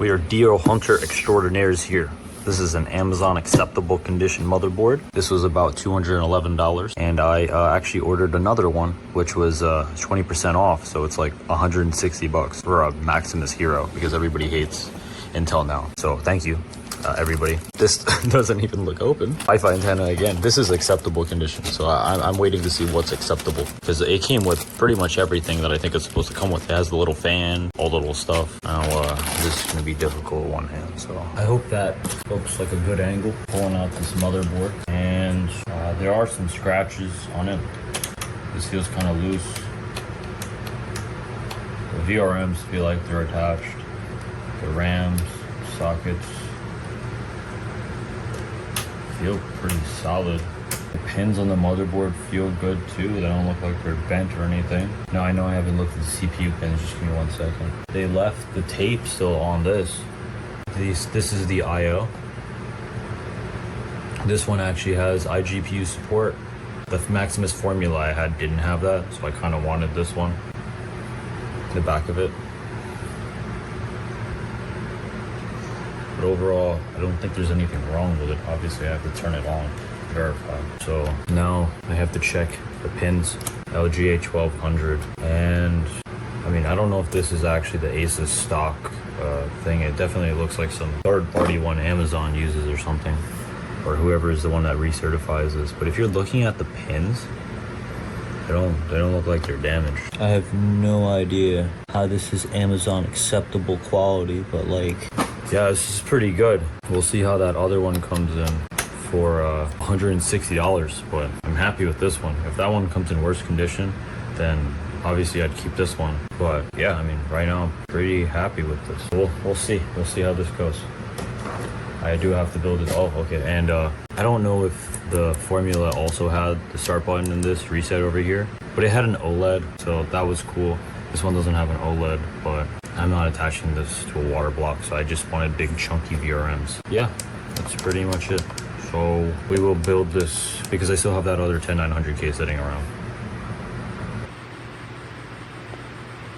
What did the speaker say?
We are deer hunter extraordinaires here. This is an Amazon acceptable condition motherboard. This was about $211, and I actually ordered another one, which was 20% off. So it's like 160 bucks for a Maximus Hero because everybody hates Intel now. So thank you. Everybody. This doesn't even look open. Wi-Fi antenna again. This is acceptable condition, so I'm waiting to see what's acceptable because it came with pretty much everything that I think it's supposed to come with. It has the little fan, all the little stuff. Now this is gonna be difficult with one hand, so I hope that looks like a good angle pulling out this motherboard. And there are some scratches on it. This feels kind of loose. The VRMs feel like they're attached. The RAMs, sockets feel pretty solid. The pins on the motherboard feel good too. They don't look like they're bent or anything. Now I know I haven't looked at the CPU pins. Just give me 1 second. They left the tape still on this. This is the IO. This one actually has iGPU support. The Maximus formula I had didn't have that, so I kind of wanted this one. The back of it. But overall, I don't think there's anything wrong with it. Obviously, I have to turn it on to verify. So now I have to check the pins, LGA 1200. And I mean, I don't know if this is actually the Asus stock thing. It definitely looks like some third-party one Amazon uses or something, or whoever is the one that recertifies this. But if you're looking at the pins, they don't look like they're damaged. I have no idea how this is Amazon acceptable quality, but like, yeah, this is pretty good. We'll see how that other one comes in for $160, but I'm happy with this one. If that one comes in worse condition, then obviously I'd keep this one. But yeah, I mean, right now I'm pretty happy with this. We'll see. We'll see how this goes. I do have to build it. Oh, okay. And I don't know if the formula also had the start button in this reset over here, but it had an OLED, so that was cool. This one doesn't have an OLED, but I'm not attaching this to a water block, so I just wanted big chunky VRMs. Yeah, that's pretty much it. So we will build this because I still have that other 10900K sitting around.